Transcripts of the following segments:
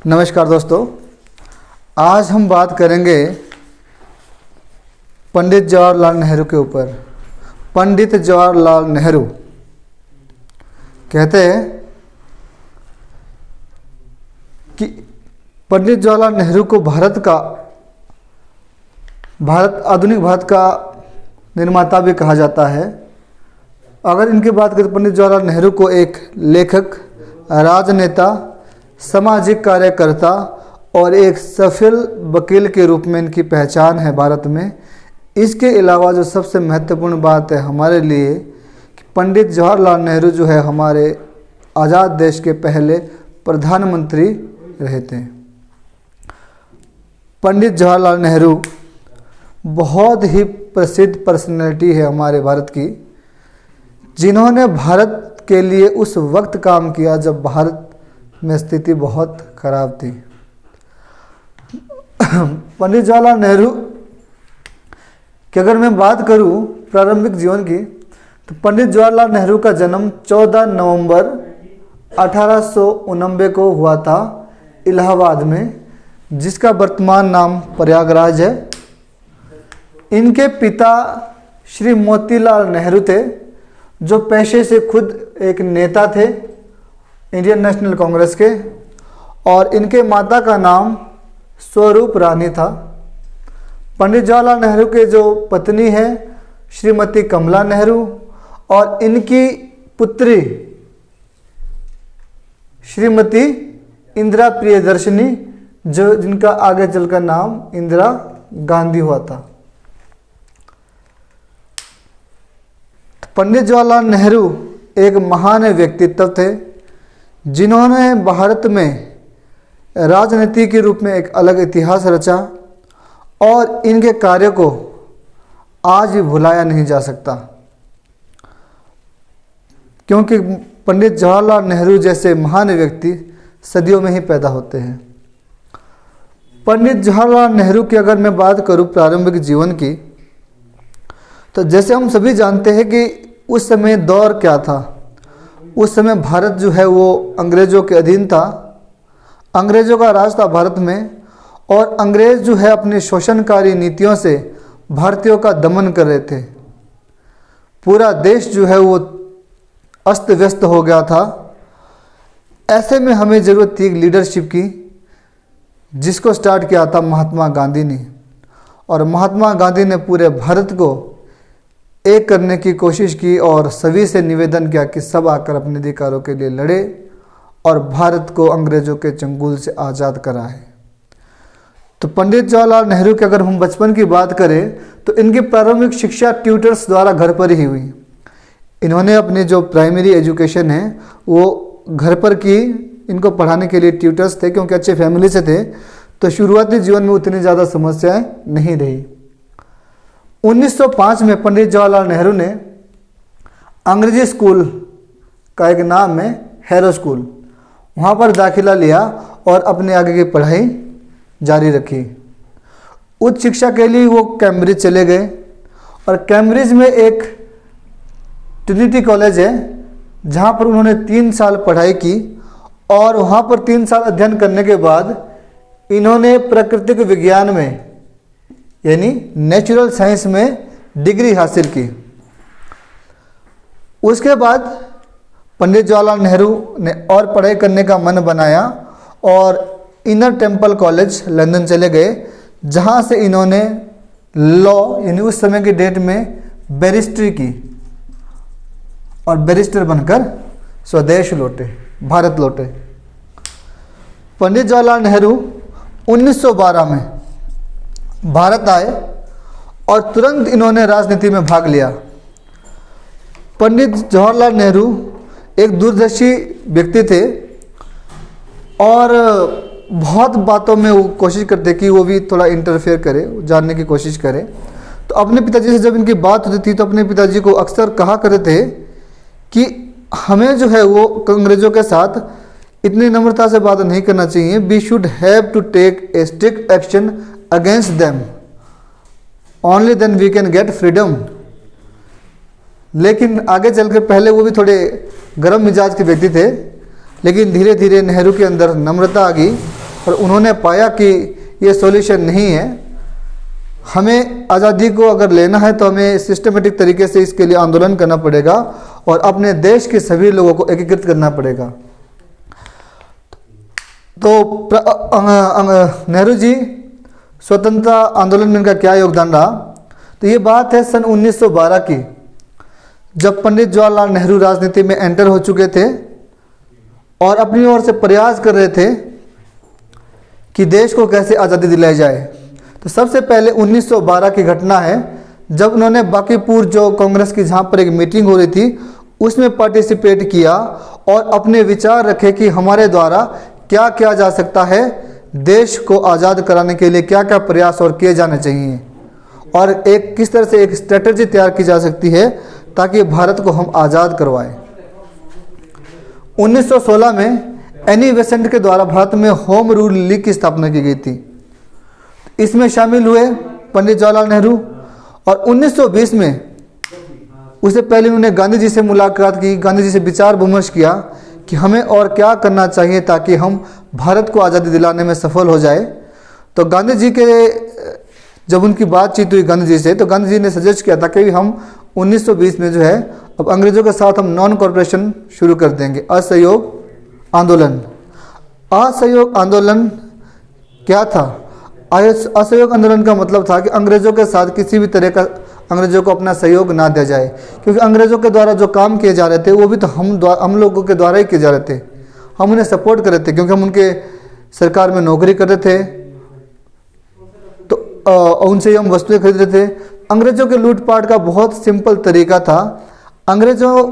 नमस्कार दोस्तों, आज हम बात करेंगे पंडित जवाहरलाल नेहरू के ऊपर। पंडित जवाहरलाल नेहरू कहते हैं कि पंडित जवाहरलाल नेहरू को आधुनिक भारत का निर्माता भी कहा जाता है। अगर इनकी बात करें तो पंडित जवाहरलाल नेहरू को एक लेखक, राजनेता, सामाजिक कार्यकर्ता और एक सफल वकील के रूप में इनकी पहचान है भारत में। इसके अलावा जो सबसे महत्वपूर्ण बात है हमारे लिए कि पंडित जवाहरलाल नेहरू जो है हमारे आज़ाद देश के पहले प्रधानमंत्री रहे थे। पंडित जवाहरलाल नेहरू बहुत ही प्रसिद्ध पर्सनैलिटी है हमारे भारत की, जिन्होंने भारत के लिए उस वक्त काम किया जब भारत में स्थिति बहुत खराब थी। पंडित जवाहरलाल नेहरू की अगर मैं बात करूं प्रारंभिक जीवन की, तो पंडित जवाहरलाल नेहरू का जन्म 14 नवंबर 1889 को हुआ था इलाहाबाद में, जिसका वर्तमान नाम प्रयागराज है। इनके पिता श्री मोतीलाल नेहरू थे, जो पेशे से खुद एक नेता थे इंडियन नेशनल कांग्रेस के, और इनके माता का नाम स्वरूप रानी था। पंडित जवाहरलाल नेहरू के जो पत्नी है श्रीमती कमला नेहरू, और इनकी पुत्री श्रीमती इंदिरा प्रियदर्शनी, जिनका आगे चलकर नाम इंदिरा गांधी हुआ था। पंडित जवाहरलाल नेहरू एक महान व्यक्तित्व थे, जिन्होंने भारत में राजनीति के रूप में एक अलग इतिहास रचा, और इनके कार्य को आज भी भुलाया नहीं जा सकता, क्योंकि पंडित जवाहरलाल नेहरू जैसे महान व्यक्ति सदियों में ही पैदा होते हैं। पंडित जवाहरलाल नेहरू की अगर मैं बात करूं प्रारंभिक जीवन की, तो जैसे हम सभी जानते हैं कि उस समय दौर क्या था। उस समय भारत जो है वो अंग्रेज़ों के अधीन था, अंग्रेज़ों का राज था भारत में, और अंग्रेज़ जो है अपनी शोषणकारी नीतियों से भारतीयों का दमन कर रहे थे। पूरा देश जो है वो अस्त व्यस्त हो गया था। ऐसे में हमें ज़रूरत थी एक लीडरशिप की, जिसको स्टार्ट किया था महात्मा गांधी ने, और महात्मा गांधी ने पूरे भारत को एक करने की कोशिश की और सभी से निवेदन किया कि सब आकर अपने अधिकारों के लिए लड़े और भारत को अंग्रेज़ों के चंगुल से आज़ाद कराए। तो पंडित जवाहरलाल नेहरू की अगर हम बचपन की बात करें, तो इनकी प्रारंभिक शिक्षा ट्यूटर्स द्वारा घर पर ही हुई। इन्होंने अपनी जो प्राइमरी एजुकेशन है वो घर पर की। इनको पढ़ाने के लिए ट्यूटर्स थे, क्योंकि अच्छे फैमिली से थे, तो शुरुआती जीवन में उतनी ज़्यादा समस्याएं नहीं रही। 1905 में पंडित जवाहरलाल नेहरू ने अंग्रेजी स्कूल का एक नाम है हैरो स्कूल, वहाँ पर दाखिला लिया और अपने आगे की पढ़ाई जारी रखी। उच्च शिक्षा के लिए वो कैम्ब्रिज चले गए, और कैम्ब्रिज में एक ट्रिनिटी कॉलेज है जहाँ पर उन्होंने 3 साल पढ़ाई की, और वहाँ पर 3 साल अध्ययन करने के बाद इन्होंने प्राकृतिक विज्ञान में यानी नेचुरल साइंस में डिग्री हासिल की। उसके बाद पंडित जवाहरलाल नेहरू ने और पढ़ाई करने का मन बनाया और इनर टेम्पल कॉलेज लंदन चले गए, जहां से इन्होंने लॉ यानी उस समय की डेट में बैरिस्ट्री की, और बैरिस्टर बनकर स्वदेश लौटे, भारत लौटे। पंडित जवाहरलाल नेहरू 1912 में भारत आए और तुरंत इन्होंने राजनीति में भाग लिया। पंडित जवाहरलाल नेहरू एक दूरदर्शी व्यक्ति थे, और बहुत बातों में वो कोशिश करते कि वो भी थोड़ा इंटरफेयर करे, जानने की कोशिश करे। तो अपने पिताजी से जब इनकी बात होती थी, तो अपने पिताजी को अक्सर कहा करते थे कि हमें जो है वो अंग्रेज़ों के साथ इतनी नम्रता से बात नहीं करना चाहिए। We should have to take a strict action against them, only then we can get freedom. लेकिन आगे चल के, पहले वो भी थोड़े गर्म मिजाज के व्यक्ति थे, लेकिन धीरे धीरे नेहरू के अंदर नम्रता आ गई और उन्होंने पाया कि ये सॉल्यूशन नहीं है, हमें आज़ादी को अगर लेना है तो हमें सिस्टमेटिक तरीके से इसके लिए आंदोलन करना पड़ेगा और अपने देश के सभी लोगों को एकीकृत करना पड़ेगा। तो नेहरू जी स्वतंत्रता आंदोलन में इनका क्या योगदान रहा, तो ये बात है सन 1912 की, जब पंडित जवाहरलाल नेहरू राजनीति में एंटर हो चुके थे और अपनी ओर से प्रयास कर रहे थे कि देश को कैसे आज़ादी दिलाई जाए। तो सबसे पहले 1912 की घटना है, जब उन्होंने बांकीपुर जो कांग्रेस की जहाँ पर एक मीटिंग हो रही थी उसमें पार्टिसिपेट किया और अपने विचार रखे कि हमारे द्वारा क्या किया जा सकता है, देश को आज़ाद कराने के लिए क्या क्या प्रयास और किए जाने चाहिए और एक किस तरह से एक स्ट्रेटजी तैयार की जा सकती है ताकि भारत को हम आज़ाद करवाएं। 1916 में एनी बेसेंट के द्वारा भारत में होम रूल लीग की स्थापना की गई थी। इसमें शामिल हुए पंडित जवाहरलाल नेहरू और 1920 में उससे पहले उन्होंने गांधी जी से मुलाकात की, गांधी जी से विचार विमर्श किया कि हमें और क्या करना चाहिए ताकि हम भारत को आज़ादी दिलाने में सफल हो जाए। तो गांधी जी के जब उनकी बातचीत हुई गांधी जी से, तो गांधी जी ने सजेस्ट किया था कि हम 1920 में जो है अब अंग्रेज़ों के साथ हम नॉन कॉर्पोरेशन शुरू कर देंगे, असहयोग आंदोलन। असहयोग आंदोलन क्या था? असहयोग आंदोलन का मतलब था कि अंग्रेज़ों के साथ किसी भी तरह का अंग्रेज़ों को अपना सहयोग ना दिया जाए, क्योंकि अंग्रेज़ों के द्वारा जो काम किए जा रहे थे वो भी तो हम लोगों के द्वारा ही किए जा रहे थे। हम उन्हें सपोर्ट कर रहे थे क्योंकि हम उनके सरकार में नौकरी कर रहे थे, तो उनसे हम वस्तुएं खरीद रहे थे। अंग्रेज़ों के लूटपाट का बहुत सिंपल तरीका था। अंग्रेज़ों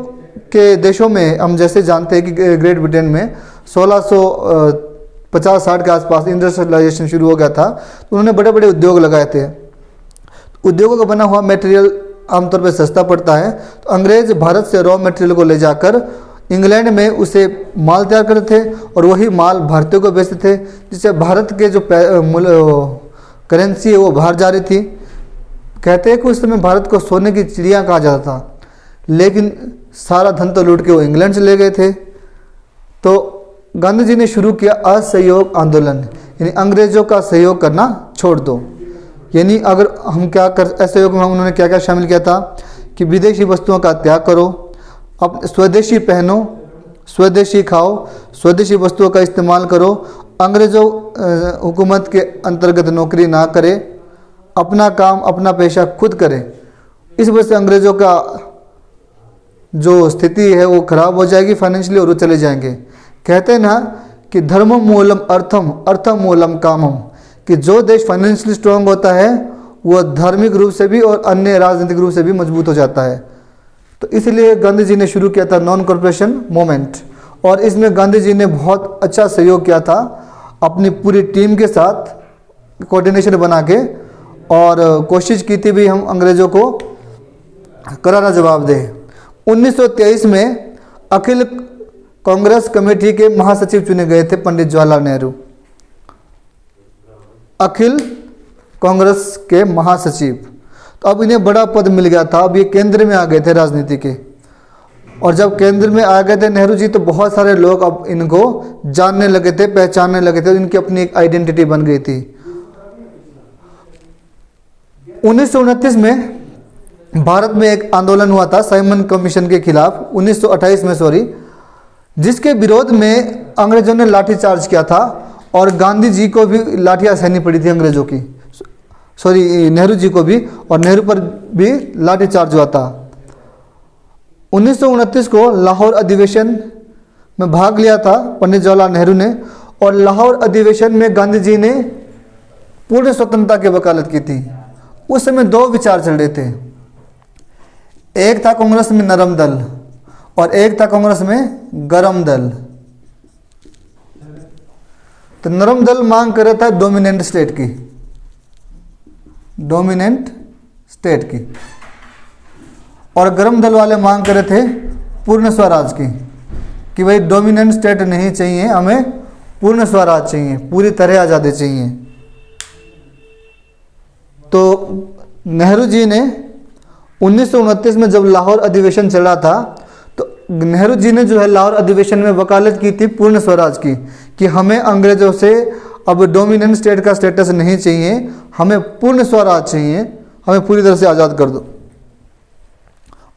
के देशों में हम जैसे जानते हैं कि ग्रेट ब्रिटेन में 1650-60 के आसपास इंडस्ट्रियलाइजेशन शुरू हो गया था, तो उन्होंने बड़े बड़े उद्योग लगाए थे। उद्योगों का बना हुआ मटेरियल आमतौर पर सस्ता पड़ता है, तो अंग्रेज़ भारत से रॉ मटेरियल को ले जाकर इंग्लैंड में उसे माल तैयार करते थे और वही माल भारतीयों को बेचते थे, जिससे भारत के जो करेंसी है वो बाहर जा रही थी। कहते हैं कि उस समय भारत को सोने की चिड़िया कहा जाता था, लेकिन सारा धन तो लूट के वो इंग्लैंड से ले गए थे। तो गांधी जी ने शुरू किया असहयोग आंदोलन, यानी अंग्रेज़ों का सहयोग करना छोड़ दो। यानी अगर हम क्या कर असहयोग में उन्होंने क्या क्या शामिल किया था कि विदेशी वस्तुओं का त्याग करो, अब स्वदेशी पहनो, स्वदेशी खाओ, स्वदेशी वस्तुओं का इस्तेमाल करो, अंग्रेज़ों हुकूमत के अंतर्गत नौकरी ना करे, अपना काम अपना पेशा खुद करे। इस वजह से अंग्रेज़ों का जो स्थिति है वो खराब हो जाएगी फाइनेंशियली और वो चले जाएंगे। कहते हैं ना कि धर्मम मूलम अर्थम, अर्थम मूलम कामम, कि जो देश फाइनेंशियली स्ट्रांग होता है वो धार्मिक रूप से भी और अन्य राजनीतिक रूप से भी मजबूत हो जाता है। तो इसलिए गांधी जी ने शुरू किया था नॉन कॉर्पोरेशन मूवमेंट, और इसमें गांधी जी ने बहुत अच्छा सहयोग किया था अपनी पूरी टीम के साथ कोऑर्डिनेशन बना के, और कोशिश की थी भी हम अंग्रेज़ों को करारा जवाब दें। 1923 में अखिल कांग्रेस कमेटी के महासचिव चुने गए थे पंडित जवाहरलाल नेहरू। अखिल कांग्रेस के महासचिव, तो अब इन्हें बड़ा पद मिल गया था, अब ये केंद्र में आ गए थे राजनीति के। और जब केंद्र में आ गए थे नेहरू जी, तो बहुत सारे लोग अब इनको जानने लगे थे, पहचानने लगे थे, इनकी अपनी एक आइडेंटिटी बन गई थी। 1929 में भारत में एक आंदोलन हुआ था साइमन कमीशन के खिलाफ, 1928 में सॉरी, जिसके विरोध में अंग्रेजों ने लाठीचार्ज किया था और गांधी जी को भी लाठियां सहनी पड़ी थी अंग्रेजों की, सॉरी नेहरू जी को भी, और नेहरू पर भी लाठीचार्ज हुआ था। 1929 को लाहौर अधिवेशन में भाग लिया था पंडित जवाहरलाल नेहरू ने, और लाहौर अधिवेशन में गांधी जी ने पूर्ण स्वतंत्रता की वकालत की थी। उस समय दो विचार चल रहे थे, एक था कांग्रेस में नरम दल और एक था कांग्रेस में गरम दल। तो नरम दल मांग कर रहा था डोमिनेंट स्टेट की, डोमिनेंट स्टेट की, और गरम दल वाले मांग कर रहे थे पूर्ण स्वराज की, कि भाई डोमिनेंट स्टेट नहीं चाहिए, हमें पूर्ण स्वराज चाहिए, पूरी तरह आज़ादी चाहिए। तो नेहरू जी ने 1929 में जब लाहौर अधिवेशन चला था, तो नेहरू जी ने जो है लाहौर अधिवेशन में वकालत की थी पूर्ण स्वराज की, कि हमें अंग्रेज़ों से अब डोमिनेंट स्टेट का स्टेटस नहीं चाहिए, हमें पूर्ण स्वराज चाहिए, हमें पूरी तरह से आज़ाद कर दो।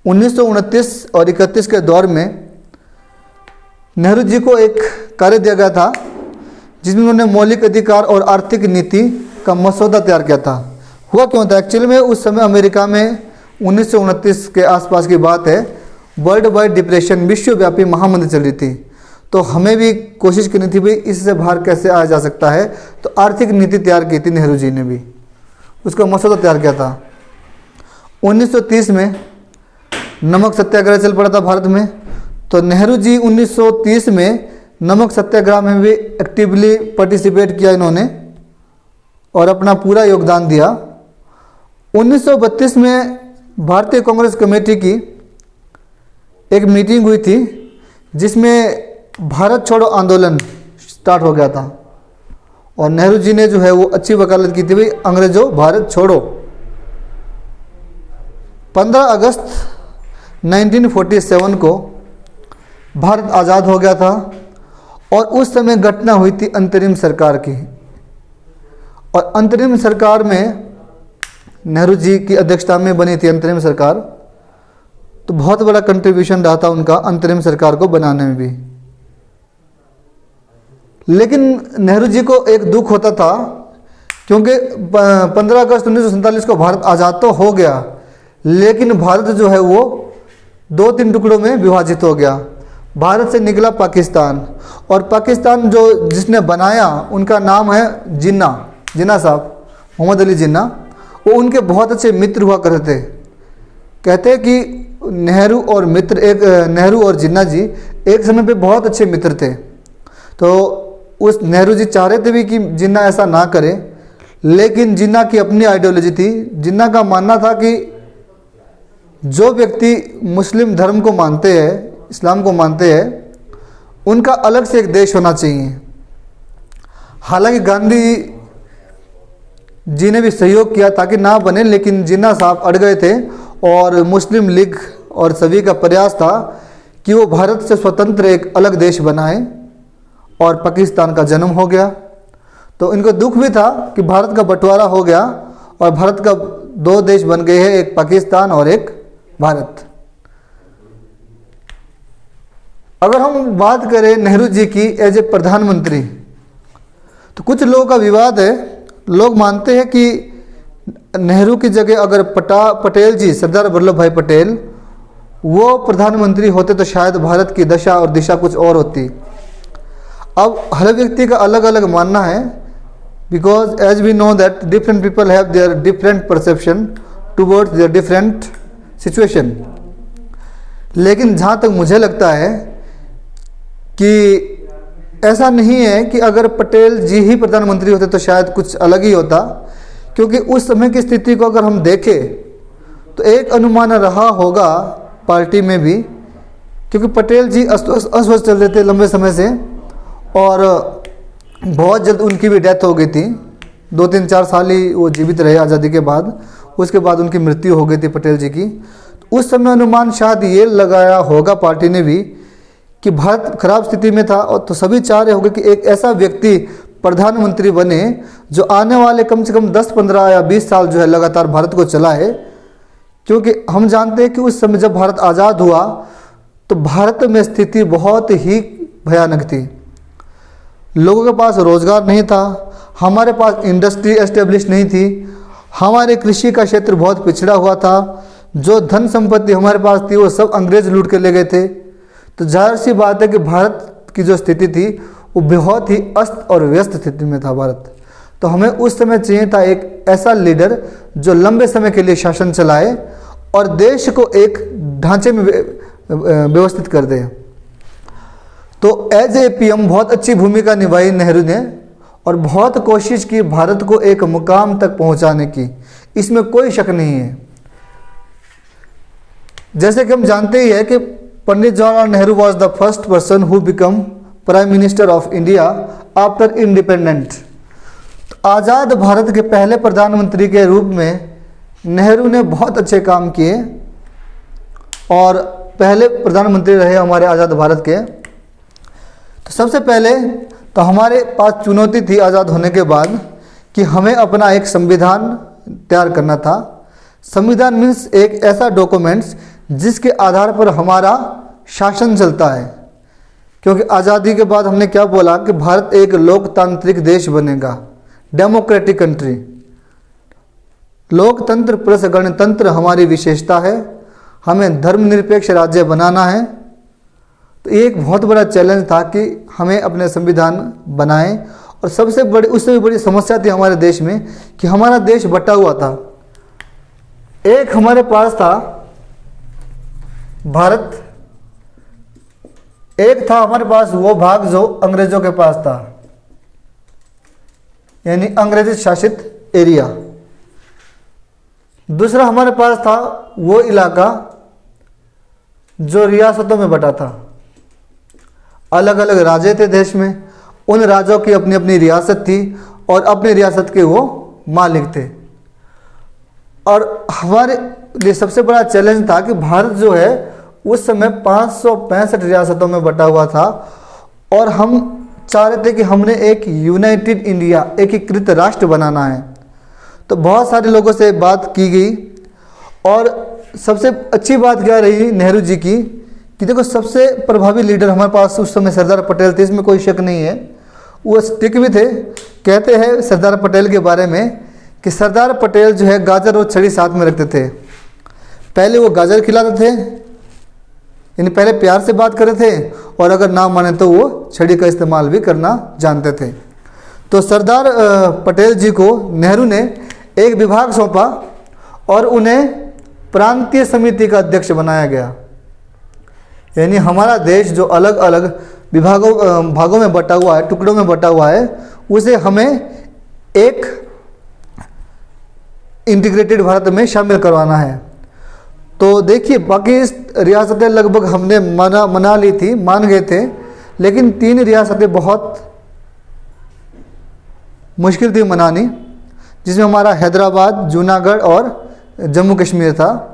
1929 और 31 के दौर में नेहरू जी को एक कार्य दिया गया था जिसमें उन्होंने मौलिक अधिकार और आर्थिक नीति का मसौदा तैयार किया था। हुआ क्यों था, एक्चुअली में उस समय अमेरिका में 1929 के आसपास की बात है, वर्ल्ड वाइड डिप्रेशन, विश्वव्यापी महामंदी चल रही थी। तो हमें भी कोशिश करनी थी भाई इससे बाहर कैसे आया जा सकता है। तो आर्थिक नीति तैयार की थी नेहरू जी ने भी, उसका मसौदा तैयार किया था। 1930 में नमक सत्याग्रह चल पड़ा था भारत में, तो नेहरू जी 1930 में नमक सत्याग्रह में भी एक्टिवली पार्टिसिपेट किया इन्होंने और अपना पूरा योगदान दिया। 1932 में भारतीय कांग्रेस कमेटी की एक मीटिंग हुई थी जिसमें भारत छोड़ो आंदोलन स्टार्ट हो गया था और नेहरू जी ने जो है वो अच्छी वकालत की थी, भाई अंग्रेजों भारत छोड़ो। 15 अगस्त 1947 को भारत आज़ाद हो गया था और उस समय घटना हुई थी अंतरिम सरकार की, और अंतरिम सरकार में नेहरू जी की अध्यक्षता में बनी थी अंतरिम सरकार। तो बहुत बड़ा कंट्रीब्यूशन रहा था उनका अंतरिम सरकार को बनाने में भी। लेकिन नेहरू जी को एक दुख होता था क्योंकि 15 अगस्त 1947 को भारत आज़ाद तो हो गया, लेकिन भारत जो है वो 2-3 टुकड़ों में विभाजित हो गया। भारत से निकला पाकिस्तान, और पाकिस्तान जो जिसने बनाया उनका नाम है जिन्ना साहब, मोहम्मद अली जिन्ना। वो उनके बहुत अच्छे मित्र हुआ करते थे। कहते हैं कि नेहरू और जिन्ना जी एक समय पे बहुत अच्छे मित्र थे। तो उस नेहरू जी चाह रहे थे भी कि जिन्ना ऐसा ना करे, लेकिन जिन्ना की अपनी आइडियोलॉजी थी। जिन्ना का मानना था कि जो व्यक्ति मुस्लिम धर्म को मानते हैं, इस्लाम को मानते हैं, उनका अलग से एक देश होना चाहिए। हालांकि गांधी जी ने भी सहयोग किया ताकि ना बने, लेकिन जिन्ना साहब अड़ गए थे और मुस्लिम लीग और सभी का प्रयास था कि वो भारत से स्वतंत्र एक अलग देश बनाए, और पाकिस्तान का जन्म हो गया। तो इनको दुख भी था कि भारत का बंटवारा हो गया और भारत का 2 देश बन गए हैं, एक पाकिस्तान और एक भारत। अगर हम बात करें नेहरू जी की एज ए प्रधानमंत्री, तो कुछ लोगों का विवाद है। लोग मानते हैं कि नेहरू की जगह अगर पटेल जी, सरदार वल्लभ भाई पटेल, वो प्रधानमंत्री होते तो शायद भारत की दशा और दिशा कुछ और होती। अब हर व्यक्ति का अलग अलग मानना है, because as we know that different people have their different perception towards their different situation. लेकिन जहाँ तक मुझे लगता है कि ऐसा नहीं है कि अगर पटेल जी ही प्रधानमंत्री होते तो शायद कुछ अलग ही होता, क्योंकि उस समय की स्थिति को अगर हम देखें तो एक अनुमान रहा होगा पार्टी में भी, क्योंकि पटेल जी अस्वस्थ चल रहे थे लंबे समय से और बहुत जल्द उनकी भी डेथ हो गई थी। 2-3-4 साल ही वो जीवित रहे आज़ादी के बाद, उसके बाद उनकी मृत्यु हो गई थी पटेल जी की। तो उस समय अनुमान शायद ये लगाया होगा पार्टी ने भी कि भारत खराब स्थिति में था, और तो सभी चाह रहे होंगे कि एक ऐसा व्यक्ति प्रधानमंत्री बने जो आने वाले कम से कम 10-15 या 20 साल जो है लगातार भारत को चलाए। क्योंकि हम जानते हैं कि उस समय जब भारत आज़ाद हुआ तो भारत में स्थिति बहुत ही भयानक थी। लोगों के पास रोज़गार नहीं था, हमारे पास इंडस्ट्री एस्टेब्लिश नहीं थी, हमारे कृषि का क्षेत्र बहुत पिछड़ा हुआ था, जो धन संपत्ति हमारे पास थी वो सब अंग्रेज लूट के ले गए थे। तो जाहिर सी बात है कि भारत की जो स्थिति थी वो बहुत ही अस्त और व्यस्त स्थिति में था भारत। तो हमें उस समय चाहिए था एक ऐसा लीडर जो लंबे समय के लिए शासन चलाए और देश को एक ढांचे में व्यवस्थित कर दे। तो एज ए पीएम बहुत अच्छी भूमिका निभाई नेहरू ने और बहुत कोशिश की भारत को एक मुकाम तक पहुंचाने की, इसमें कोई शक नहीं है। जैसे कि हम जानते ही है कि Pandit Jawaharlal Nehru was the first person who become prime minister of India after independent. आज़ाद भारत के पहले प्रधानमंत्री के रूप में नेहरू ने बहुत अच्छे काम किए और पहले प्रधानमंत्री रहे हमारे आज़ाद भारत के। तो सबसे पहले तो हमारे पास चुनौती थी आज़ाद होने के बाद कि हमें अपना एक संविधान तैयार करना था। संविधान मीन्स एक ऐसा डॉक्यूमेंट्स जिसके आधार पर हमारा शासन चलता है। क्योंकि आज़ादी के बाद हमने क्या बोला कि भारत एक लोकतांत्रिक देश बनेगा, डेमोक्रेटिक कंट्री। लोकतंत्र प्लस गणतंत्र हमारी विशेषता है। हमें धर्मनिरपेक्ष राज्य बनाना है। तो ये एक बहुत बड़ा चैलेंज था कि हमें अपने संविधान बनाएं। और सबसे बड़ी, उससे भी बड़ी समस्या थी हमारे देश में कि हमारा देश बटा हुआ था। एक हमारे पास था भारत, एक था हमारे पास वो भाग जो अंग्रेजों के पास था, यानी अंग्रेजी शासित एरिया। दूसरा हमारे पास था वो इलाका जो रियासतों में बटा था। अलग अलग राज्य थे देश में, उन राज्यों की अपनी अपनी रियासत थी और अपनी रियासत के वो मालिक थे। और हमारे लिए सबसे बड़ा चैलेंज था कि भारत जो है उस समय 565 रियासतों में बटा हुआ था और हम चाह रहे थे कि हमने एक यूनाइटेड इंडिया, एकीकृत राष्ट्र बनाना है। तो बहुत सारे लोगों से बात की गई और सबसे अच्छी बात क्या रही नेहरू जी की कि देखो सबसे प्रभावी लीडर हमारे पास उस समय सरदार पटेल थे, इसमें कोई शक नहीं है। वो स्टिक भी थे। कहते हैं सरदार पटेल के बारे में कि सरदार पटेल जो है गाजर और छड़ी साथ में रखते थे। पहले वो गाजर खिलाते थे, यानी पहले प्यार से बात करते थे, और अगर ना माने तो वो छड़ी का इस्तेमाल भी करना जानते थे। तो सरदार पटेल जी को नेहरू ने एक विभाग सौंपा और उन्हें प्रांतीय समिति का अध्यक्ष बनाया गया। यानी हमारा देश जो अलग अलग भागों में बटा हुआ है, टुकड़ों में बटा हुआ है, उसे हमें एक इंटीग्रेटेड भारत में शामिल करवाना है। तो देखिए बाकी रियासतें लगभग हमने मना ली थी, मान गए थे, लेकिन 3 रियासतें बहुत मुश्किल थी मनानी, जिसमें हमारा हैदराबाद, जूनागढ़ और जम्मू कश्मीर था।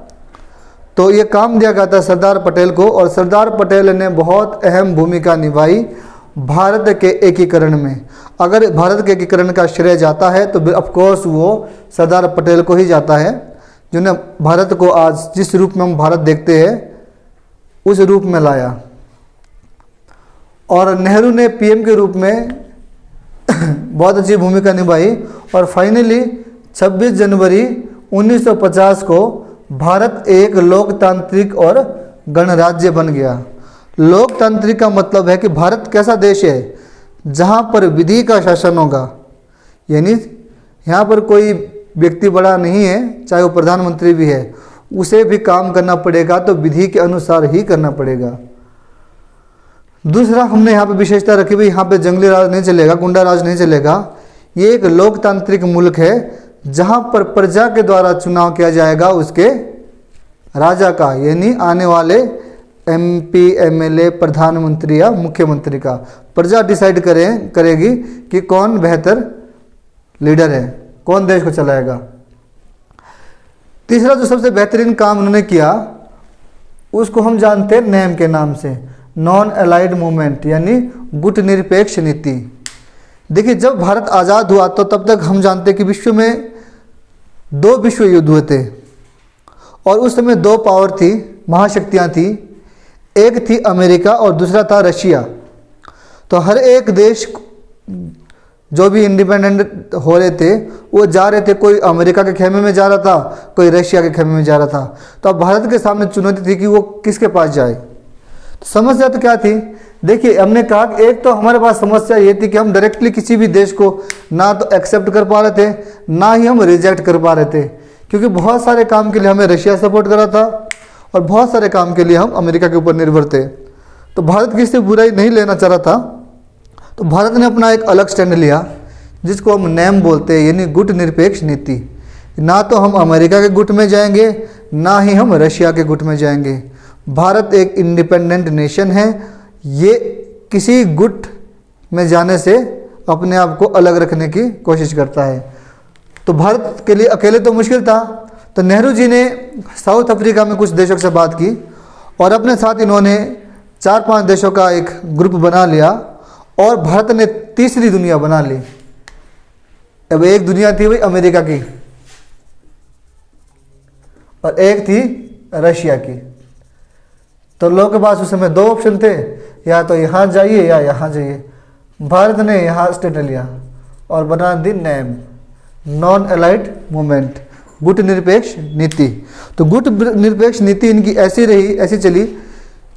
तो ये काम दिया गया था सरदार पटेल को और सरदार पटेल ने बहुत अहम भूमिका निभाई भारत के एकीकरण में। अगर भारत के एकीकरण का श्रेय जाता है तो ऑफकोर्स वो सरदार पटेल को ही जाता है, जिन्होंने भारत को आज जिस रूप में हम भारत देखते हैं उस रूप में लाया। और नेहरू ने पीएम के रूप में बहुत अच्छी भूमिका निभाई और फाइनली 26 जनवरी 1950 को भारत एक लोकतांत्रिक और गणराज्य बन गया। लोकतांत्रिक का मतलब है कि भारत कैसा देश है जहाँ पर विधि का शासन होगा, यानी यहाँ पर कोई व्यक्ति बड़ा नहीं है, चाहे वो प्रधानमंत्री भी है, उसे भी काम करना पड़ेगा तो विधि के अनुसार ही करना पड़ेगा। दूसरा हमने यहाँ पे विशेषता रखी भाई, यहाँ पे जंगली राज नहीं चलेगा, गुंडा राज नहीं चलेगा। ये एक लोकतांत्रिक मुल्क है जहाँ पर प्रजा के द्वारा चुनाव किया जाएगा उसके राजा का, यानी आने वाले एमपी, एमएलए, प्रधानमंत्री या मुख्यमंत्री का प्रजा डिसाइड करेगी कि कौन बेहतर लीडर है, कौन देश को चलाएगा। तीसरा जो सबसे बेहतरीन काम उन्होंने किया उसको हम जानते हैं नेम के नाम से, नॉन अलाइड मूवमेंट, यानी गुट निरपेक्ष नीति। देखिए जब भारत आज़ाद हुआ तो तब तक हम जानते कि विश्व में 2 विश्व युद्ध हुए थे और उस समय 2 पावर थी, महाशक्तियाँ थी। एक थी अमेरिका और दूसरा था रशिया। तो हर एक देश जो भी इंडिपेंडेंट हो रहे थे वो जा रहे थे, कोई अमेरिका के खेमे में जा रहा था, कोई रशिया के खेमे में जा रहा था। तो अब भारत के सामने चुनौती थी कि वो किसके पास जाए। तो समस्या तो क्या थी, देखिए हमने कहा कि एक तो हमारे पास समस्या ये थी कि हम डायरेक्टली किसी भी देश को ना तो एक्सेप्ट कर पा रहे थे, ना ही हम रिजेक्ट कर पा रहे थे, क्योंकि बहुत सारे काम के लिए हमें रशिया सपोर्ट करा था और बहुत सारे काम के लिए हम अमेरिका के ऊपर निर्भर थे। तो भारत किसी बुराई नहीं लेना चाह रहा था। तो भारत ने अपना एक अलग स्टैंड लिया जिसको हम नेम बोलते हैं, यानी गुट निरपेक्ष नीति। ना तो हम अमेरिका के गुट में जाएंगे, ना ही हम रशिया के गुट में जाएंगे। भारत एक इंडिपेंडेंट नेशन है, ये किसी गुट में जाने से अपने आप को अलग रखने की कोशिश करता है। तो भारत के लिए अकेले तो मुश्किल था, तो नेहरू जी ने साउथ अफ्रीका में कुछ देशों से बात की और अपने साथ इन्होंने 4-5 देशों का एक ग्रुप बना लिया और भारत ने तीसरी दुनिया बना ली। अब एक दुनिया थी भाई अमेरिका की और एक थी रशिया की। तो लोगों के पास उस समय दो ऑप्शन थे, या तो यहाँ जाइए या यहाँ जाइए। भारत ने यहाँ स्टैंड लिया और बना दी नैम, नॉन अलाइड मूवमेंट, गुट निरपेक्ष नीति। तो गुट निरपेक्ष नीति इनकी ऐसी रही, ऐसी चली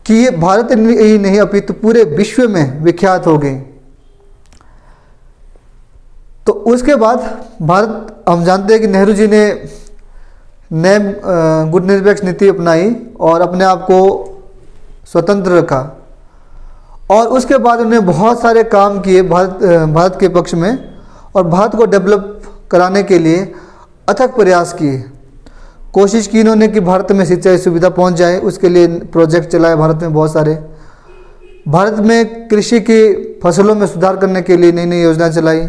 कि ये भारत ही नहीं अपितु पूरे विश्व में विख्यात हो गई। तो उसके बाद भारत, हम जानते हैं कि नेहरू जी ने नैम गुट निरपेक्ष नीति अपनाई और अपने आप को स्वतंत्र रखा। और उसके बाद उन्होंने बहुत सारे काम किए भारत के पक्ष में, और भारत को डेवलप कराने के लिए अथक प्रयास किए। कोशिश की इन्होंने कि भारत में सिंचाई सुविधा पहुंच जाए, उसके लिए प्रोजेक्ट चलाए भारत में बहुत सारे। भारत में कृषि की फसलों में सुधार करने के लिए नई नई योजना चलाई,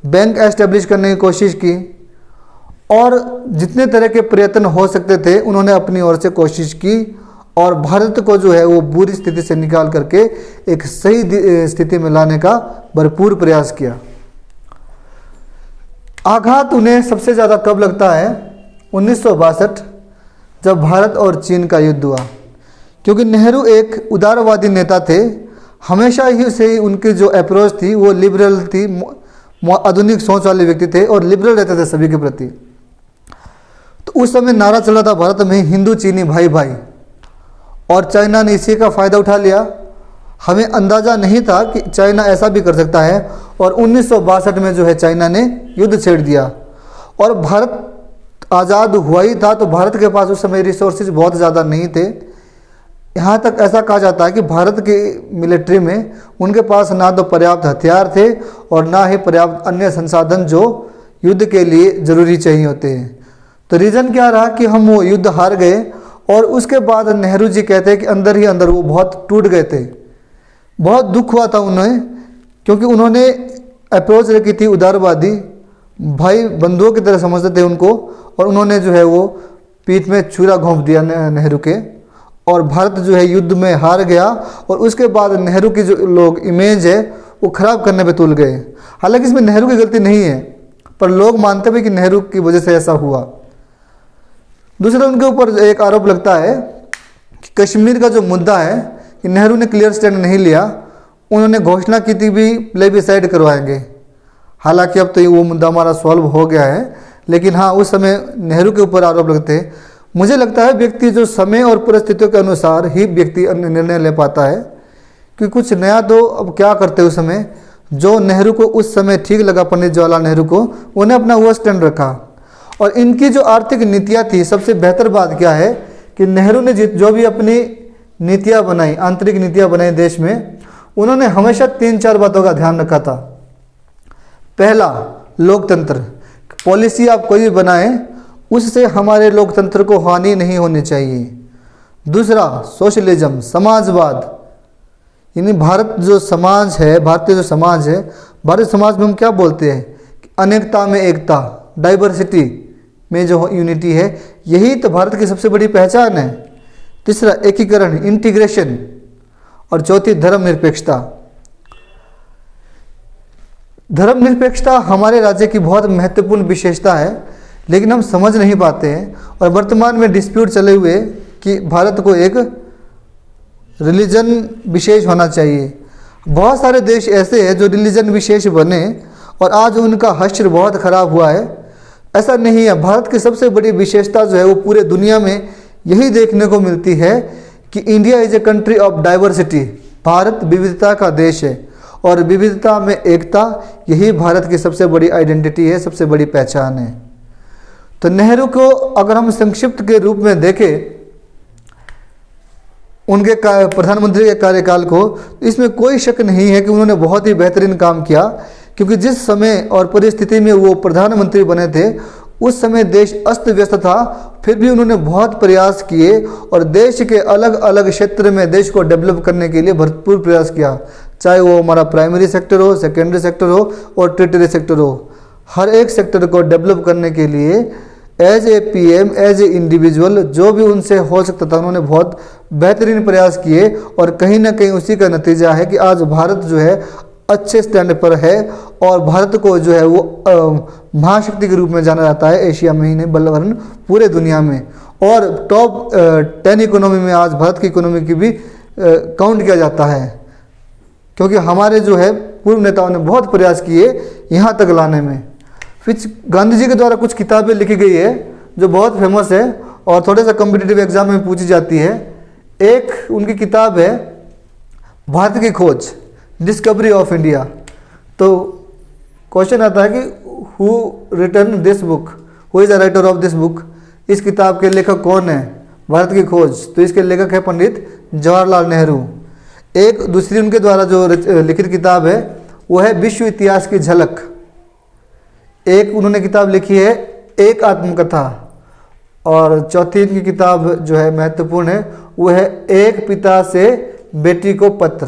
बैंक एस्टेब्लिश करने की कोशिश की, और जितने तरह के प्रयत्न हो सकते थे उन्होंने अपनी ओर से कोशिश की, और भारत को जो है वो बुरी स्थिति से निकाल करके एक सही स्थिति में लाने का भरपूर प्रयास किया। आघात उन्हें सबसे ज़्यादा कब लगता है? 1962, जब भारत और चीन का युद्ध हुआ। क्योंकि नेहरू एक उदारवादी नेता थे, हमेशा ही से उनकी जो अप्रोच थी वो लिबरल थी, आधुनिक सोच वाले व्यक्ति थे और लिबरल रहते थे सभी के प्रति। तो उस समय नारा चल रहा था भारत में, हिंदू चीनी भाई भाई, और चाइना ने इसी का फ़ायदा उठा लिया। हमें अंदाज़ा नहीं था कि चाइना ऐसा भी कर सकता है, और 1962 में जो है चाइना ने युद्ध छेड़ दिया। और भारत आज़ाद हुआ ही था, तो भारत के पास उस समय रिसोर्सेज बहुत ज़्यादा नहीं थे। यहाँ तक ऐसा कहा जाता है कि भारत की मिलिट्री में उनके पास ना तो पर्याप्त हथियार थे और ना ही पर्याप्त अन्य संसाधन जो युद्ध के लिए ज़रूरी चाहिए होते हैं। तो रीज़न क्या रहा कि हम वो युद्ध हार गए, और उसके बाद नेहरू जी कहते हैं कि अंदर ही अंदर वो बहुत टूट गए थे, बहुत दुख हुआ था उन्हें, क्योंकि उन्होंने अप्रोच रखी थी उदारवादी, भाई बंधुओं की तरह समझते थे उनको, और उन्होंने जो है वो पीठ में छुरा घोंप दिया नेहरू के, और भारत जो है युद्ध में हार गया। और उसके बाद नेहरू की जो लोग इमेज है वो ख़राब करने पे तुल गए। हालांकि इसमें नेहरू की गलती नहीं है, पर लोग मानते हैं कि नेहरू की वजह से ऐसा हुआ। दूसरा, उनके ऊपर एक आरोप लगता है कि कश्मीर का जो मुद्दा है कि नेहरू ने क्लियर स्टैंड नहीं लिया। उन्होंने घोषणा की थी भी प्लेबिसाइड करवाएंगे, हालांकि अब तो वो मुद्दा हमारा सॉल्व हो गया है, लेकिन हाँ उस समय नेहरू के ऊपर आरोप लगते हैं। मुझे लगता है व्यक्ति जो समय और परिस्थितियों के अनुसार ही व्यक्ति निर्णय ले पाता है, कि कुछ नया तो अब क्या करते उस समय, जो नेहरू को उस समय ठीक लगा, पंडित जवाहरलाल नेहरू को, उन्हें अपना वो स्टैंड रखा। और इनकी जो आर्थिक नीतियाँ थी, सबसे बेहतर बात क्या है कि नेहरू ने जो भी अपनी नीतियाँ बनाई, आंतरिक नीतियाँ बनाई देश में, उन्होंने हमेशा 3-4 बातों का ध्यान रखा था। पहला, लोकतंत्र। पॉलिसी आप कोई भी बनाएं, उससे हमारे लोकतंत्र को हानि नहीं होनी चाहिए। दूसरा, सोशलिज्म, समाजवाद। यानी भारत जो समाज है, भारतीय जो समाज है, भारतीय समाज में हम क्या बोलते हैं? अनेकता में एकता, डाइवर्सिटी में जो यूनिटी है, यही तो भारत की सबसे बड़ी पहचान है। तीसरा, एकीकरण, इंटीग्रेशन। और चौथी, धर्मनिरपेक्षता। धर्मनिरपेक्षता हमारे राज्य की बहुत महत्वपूर्ण विशेषता है, लेकिन हम समझ नहीं पाते हैं। और वर्तमान में डिस्प्यूट चले हुए कि भारत को एक रिलीजन विशेष होना चाहिए। बहुत सारे देश ऐसे हैं जो रिलीजन विशेष बने और आज उनका हश्र बहुत ख़राब हुआ है। ऐसा नहीं है। भारत की सबसे बड़ी विशेषता जो है वो पूरे दुनिया में यही देखने को मिलती है कि India is a country of diversity. Bharat विविधता का देश है और विविधता में एकता, यही भारत की सबसे बड़ी आइडेंटिटी है, सबसे बड़ी पहचान है। तो नेहरू को अगर हम संक्षिप्त के रूप में देखें उनके प्रधानमंत्री के कार्यकाल को, इसमें कोई शक नहीं है कि उन्होंने बहुत ही बेहतरीन काम किया, क्योंकि जिस समय और परिस्थिति में वो प्रधानमंत्री बने थे उस समय देश अस्त व्यस्त था, फिर भी उन्होंने बहुत प्रयास किए और देश के अलग अलग क्षेत्र में देश को डेवलप करने के लिए भरपूर प्रयास किया। चाहे वो हमारा प्राइमरी सेक्टर हो, सेकेंडरी सेक्टर हो और टर्टियरी सेक्टर हो, हर एक सेक्टर को डेवलप करने के लिए as a PM, as a individual जो भी उनसे हो सकता था उन्होंने बहुत बेहतरीन प्रयास किए, और कहीं ना कहीं उसी का नतीजा है कि आज भारत जो है अच्छे स्टैंड पर है, और भारत को जो है वो महाशक्ति के रूप में जाना जाता है, एशिया में ही नहीं बल्कि पूरे दुनिया में। और टॉप 10 इकोनॉमी में आज भारत की इकोनॉमी की भी काउंट किया जाता है, क्योंकि हमारे जो है पूर्व नेताओं ने बहुत प्रयास किए यहाँ तक लाने में। फिर गांधी जी के द्वारा कुछ किताबें लिखी गई है जो बहुत फेमस है और थोड़े सा कॉम्पिटिटिव एग्जाम में पूछी जाती है। एक उनकी किताब है भारत की खोज, डिस्कवरी ऑफ इंडिया। तो क्वेश्चन आता है कि who written this book, who is the writer of this book, इस किताब के लेखक कौन है, भारत की खोज। तो इसके लेखक है पंडित जवाहरलाल नेहरू। एक दूसरी उनके द्वारा जो लिखित किताब है वो है विश्व इतिहास की झलक। एक उन्होंने किताब लिखी है एक आत्मकथा, और चौथी इनकी किताब जो है महत्वपूर्ण है वो है एक पिता से बेटी को पत्र।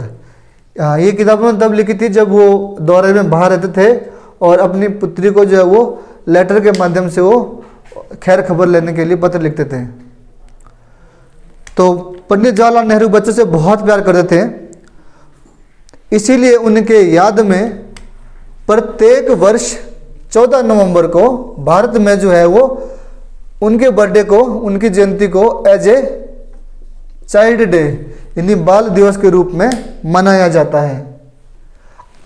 ये किताब उन्होंने तब लिखी थी जब वो दौरे में बाहर रहते थे और अपनी पुत्री को जो है वो लेटर के माध्यम से वो खैर खबर लेने के लिए पत्र लिखते थे। तो पंडित जवाहरलाल नेहरू बच्चों से बहुत प्यार करते थे, इसीलिए उनके याद में प्रत्येक वर्ष 14 नवंबर को भारत में जो है वो उनके बर्थडे को, उनकी जयंती को एज ए चाइल्ड डे यानी बाल दिवस के रूप में मनाया जाता है।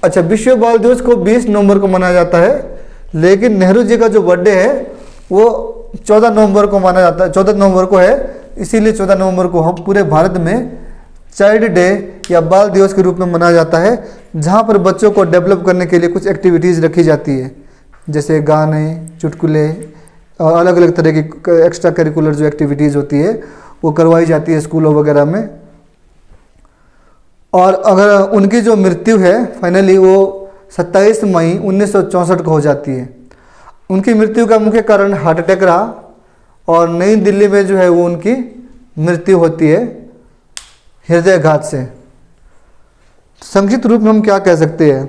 अच्छा, विश्व बाल दिवस को 20 नवंबर को मनाया जाता है, लेकिन नेहरू जी का जो बर्थडे है वो 14 नवंबर को माना जाता है, 14 नवंबर को है, इसीलिए 14 नवंबर को हम पूरे भारत में चाइल्ड डे या बाल दिवस के रूप में मनाया जाता है, जहाँ पर बच्चों को डेवलप करने के लिए कुछ एक्टिविटीज़ रखी जाती है, जैसे गाने, चुटकुले और अलग अलग तरह की एक्स्ट्रा करिकुलर जो एक्टिविटीज़ होती है वो करवाई जाती है स्कूलों वगैरह में। और अगर उनकी जो मृत्यु है फाइनली वो 27 मई 1964 को हो जाती है। उनकी मृत्यु का मुख्य कारण हार्ट अटैक रहा और नई दिल्ली में जो है वो उनकी मृत्यु होती है हृदयघात से। संक्षिप्त रूप में हम क्या कह सकते हैं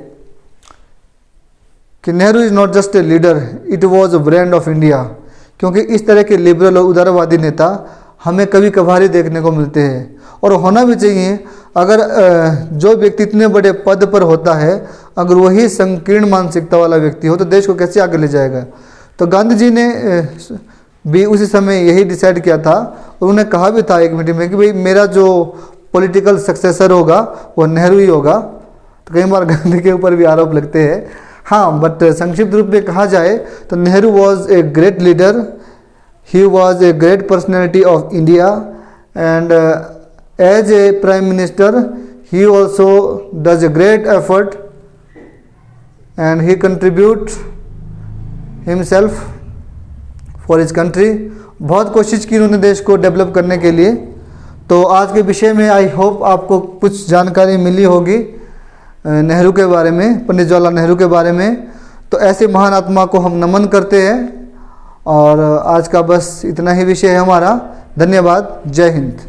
कि Nehru is not just a leader, it was a brand of India. क्योंकि इस तरह के लिबरल और उदारवादी नेता हमें कभी कभार ही देखने को मिलते हैं और होना भी चाहिए। अगर जो व्यक्ति इतने बड़े पद पर होता है अगर वही संकीर्ण मानसिकता वाला व्यक्ति हो तो देश को कैसे आगे ले जाएगा। तो गांधी जी ने भी उसी समय यही डिसाइड किया था और उन्हें कहा भी था एक मीटिंग में कि भाई मेरा जो पॉलिटिकल सक्सेसर होगा वो नेहरू ही होगा। तो कई बार गांधी के ऊपर भी आरोप लगते हैं, हाँ, बट संक्षिप्त रूप में कहा जाए तो Nehru was a great leader, he was a great personality of India and as a prime minister he also does a great effort and he contribute himself for his country. बहुत कोशिश की उन्होंने देश को डेवलप करने के लिए। तो आज के विषय में आई होप आपको कुछ जानकारी मिली होगी नेहरू के बारे में, पंडित जवाहरलाल नेहरू के बारे में। तो ऐसे महान आत्मा को हम नमन करते हैं और आज का बस इतना ही विषय है हमारा। धन्यवाद। जय हिंद।